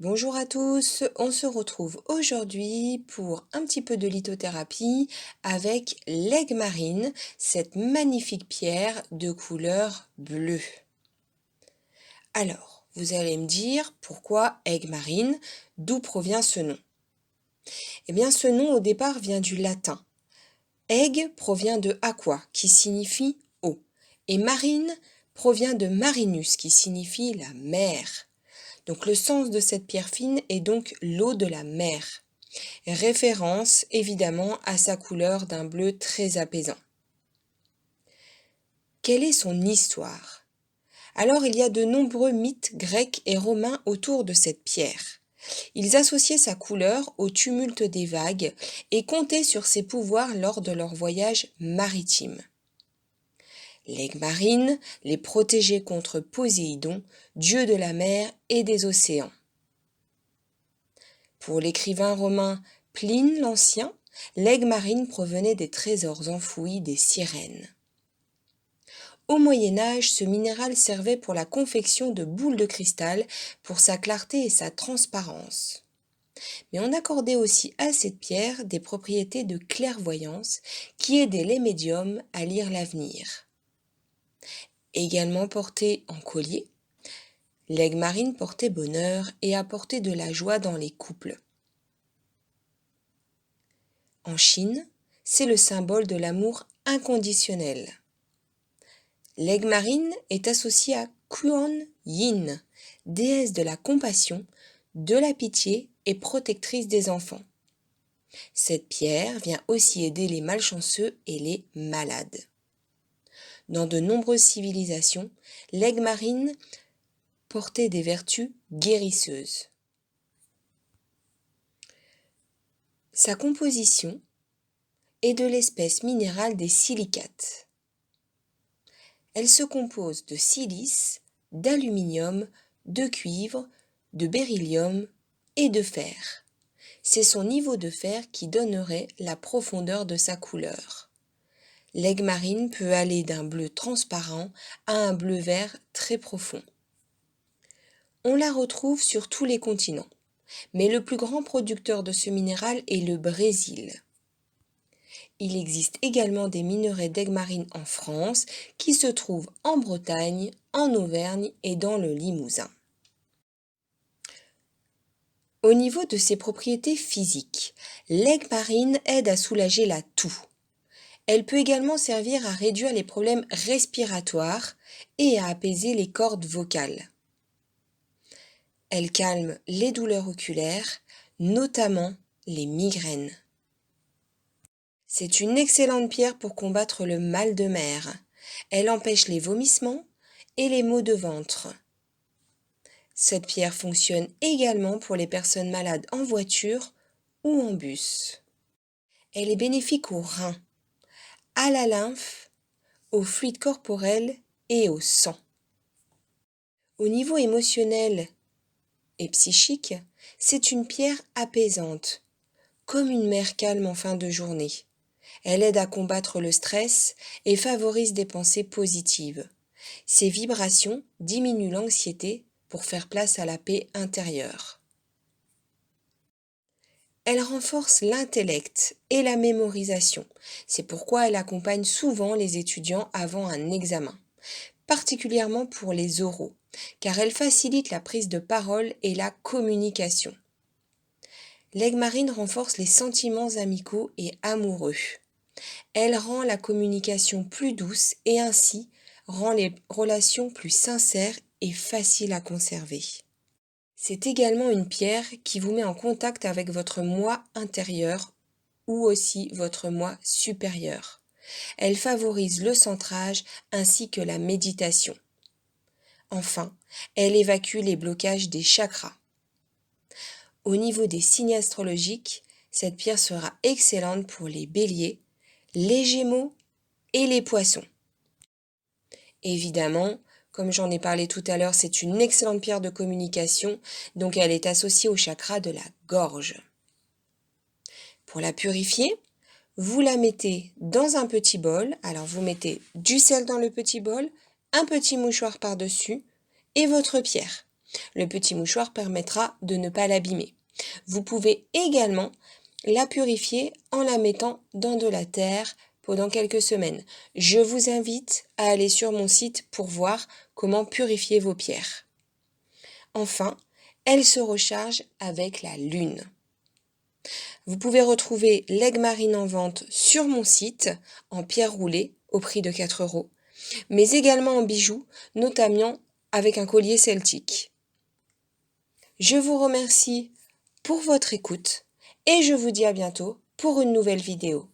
Bonjour à tous, on se retrouve aujourd'hui pour un petit peu de lithothérapie avec l'aigue marine, cette magnifique pierre de couleur bleue. Alors, vous allez me dire pourquoi aigue marine, d'où provient ce nom? Eh bien, ce nom au départ vient du latin. Aigue provient de aqua, qui signifie eau, et marine provient de marinus, qui signifie la mer. Donc le sens de cette pierre fine est donc l'eau de la mer. Référence évidemment à sa couleur d'un bleu très apaisant. Quelle est son histoire? Alors il y a de nombreux mythes grecs et romains autour de cette pierre. Ils associaient sa couleur au tumulte des vagues et comptaient sur ses pouvoirs lors de leurs voyages maritimes. L'aigue marine les protégeait contre Poséidon, dieu de la mer et des océans. Pour l'écrivain romain Pline l'Ancien, l'aigue marine provenait des trésors enfouis des sirènes. Au Moyen Âge, ce minéral servait pour la confection de boules de cristal pour sa clarté et sa transparence. Mais on accordait aussi à cette pierre des propriétés de clairvoyance qui aidaient les médiums à lire l'avenir. Également portée en collier, l'aigue marine portait bonheur et apportait de la joie dans les couples. En Chine, c'est le symbole de l'amour inconditionnel. L'aigue marine est associée à Kuan Yin, déesse de la compassion, de la pitié et protectrice des enfants. Cette pierre vient aussi aider les malchanceux et les malades. Dans de nombreuses civilisations, l'aigue marine portait des vertus guérisseuses. Sa composition est de l'espèce minérale des silicates. Elle se compose de silice, d'aluminium, de cuivre, de beryllium et de fer. C'est son niveau de fer qui donnerait la profondeur de sa couleur. L'aigue marine peut aller d'un bleu transparent à un bleu vert très profond. On la retrouve sur tous les continents, mais le plus grand producteur de ce minéral est le Brésil. Il existe également des minerais d'aigue marine en France qui se trouvent en Bretagne, en Auvergne et dans le Limousin. Au niveau de ses propriétés physiques, l'aigue marine aide à soulager la toux. Elle peut également servir à réduire les problèmes respiratoires et à apaiser les cordes vocales. Elle calme les douleurs oculaires, notamment les migraines. C'est une excellente pierre pour combattre le mal de mer. Elle empêche les vomissements et les maux de ventre. Cette pierre fonctionne également pour les personnes malades en voiture ou en bus. Elle est bénéfique aux reins, à la lymphe, aux fluides corporels et au sang. Au niveau émotionnel et psychique, c'est une pierre apaisante, comme une mer calme en fin de journée. Elle aide à combattre le stress et favorise des pensées positives. Ces vibrations diminuent l'anxiété pour faire place à la paix intérieure. Elle renforce l'intellect et la mémorisation. C'est pourquoi elle accompagne souvent les étudiants avant un examen, particulièrement pour les oraux, car elle facilite la prise de parole et la communication. L'aigue marine renforce les sentiments amicaux et amoureux. Elle rend la communication plus douce et ainsi rend les relations plus sincères et faciles à conserver. C'est également une pierre qui vous met en contact avec votre moi intérieur ou aussi votre moi supérieur. Elle favorise le centrage ainsi que la méditation. Enfin, elle évacue les blocages des chakras. Au niveau des signes astrologiques, cette pierre sera excellente pour les béliers, les gémeaux et les poissons. Évidemment, comme j'en ai parlé tout à l'heure, c'est une excellente pierre de communication, donc elle est associée au chakra de la gorge. Pour la purifier, vous la mettez dans un petit bol. Alors vous mettez du sel dans le petit bol, un petit mouchoir par-dessus et votre pierre. Le petit mouchoir permettra de ne pas l'abîmer. Vous pouvez également la purifier en la mettant dans de la terre pendant quelques semaines. Je vous invite à aller sur mon site pour voir comment purifier vos pierres. Enfin, elle se recharge avec la lune. Vous pouvez retrouver l'aigue marine en vente sur mon site en pierre roulée au prix de 4 €, mais également en bijoux, notamment avec un collier celtique. Je vous remercie pour votre écoute et je vous dis à bientôt pour une nouvelle vidéo.